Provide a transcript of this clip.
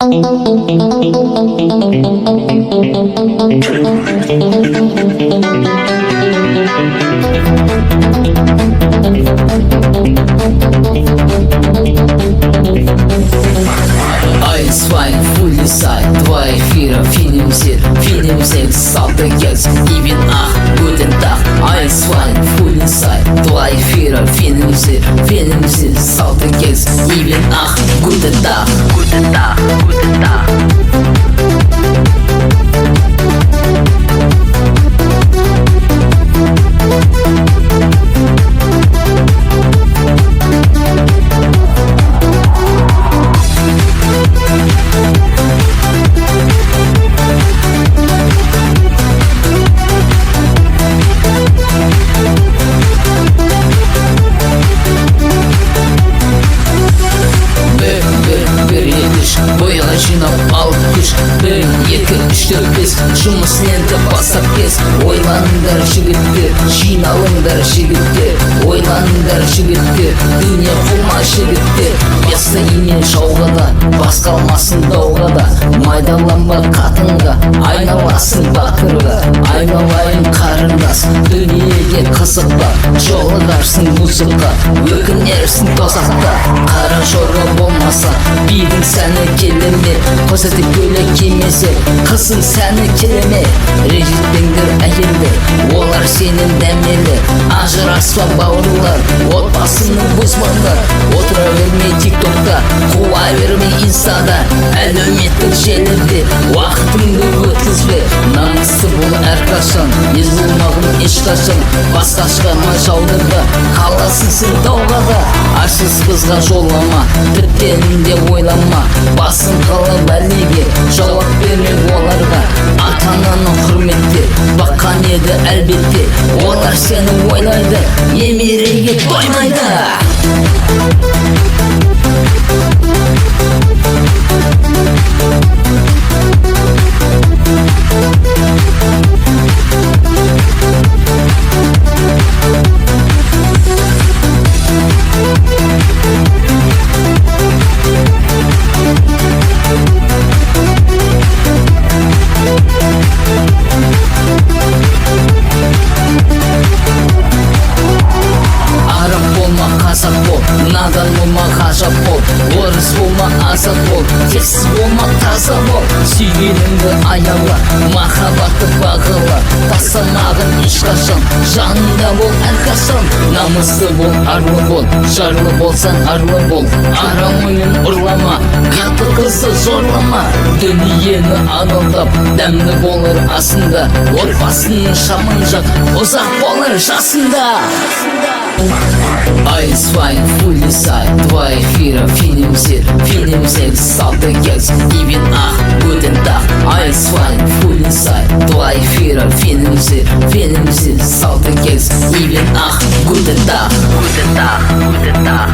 Айнсвайн, Fully Side, два эфира, фильм Зир, Салта Гельс, Ивен Ах, Guten Tag. Айнсвайн, Fully Side, два эфира, фильм Зир, Салта Гельс, Ивен Ах, Guten Tag. Guten Tag, Guten Tag. Бояла жинап алып күш 1, 2, 3, 4, 5 жұмыс ленті бастап кез. Ойланыңдар жігіттер, жиналыңдар жігіттер, ойланыңдар жігіттер, дүние құлма жігіттер. Бестайымен жауға да, бас қалмасын дауға да, майдаланба қатынға, айналасын батырға. Айналайын қарындас, дүниеге қызықпа, жолығарсың бұзыққа, өкінерсің тозақта. Қара жорға болмаса, бидің сәні келеме, қосеті көйлек кимесе, қысың сәні келеме. Режитпеңдер әйелдер, олар сенің дәмелі, ажыраспа бауырлар, отбасының бұзбаңдар. Отыра бермей тиктокта, қуа бермей инстада, әлеуметтік желіде уақытыңды өткізбе. Намысты бол әрқашан, ез болмағын ешқашан, басқашқа жаудырда, қаласың сен дауға да. Ашыз қызға жоллама, тіптенінде ойлама, басын қалып әлеге жауап бермек оларға. Ата-ананы құрметте, баққан еді әлбетте, олар сені ойлайды, емереге тоймайды. Қазақ бол, надан болма ғажап бол, орыс болма азат бол, тексіз болма таза бол. Сүйгеніңді аяла, махаббатты бағала, тастамағын ешқашан, жанында бол әрқашан. Намысты бол, арлы бол, жарлы болсаң арлы бол, арам ойын ұрлама, қатты қызды зорлама. Дүниені адалдап, дәмді болыр асында, отбасының шамын жақ, ұзақ болыр жасында. Айнсвайн, Fully Side, два эфира, фильм Зир, Салта Гельс, Ивен Ах, Guten Tag. Айнсвайн, Fully Side, два эфира, фильм Зир, Салта Гельс, Ивен Ах, Guten Tag. Guten Tag, Guten Tag.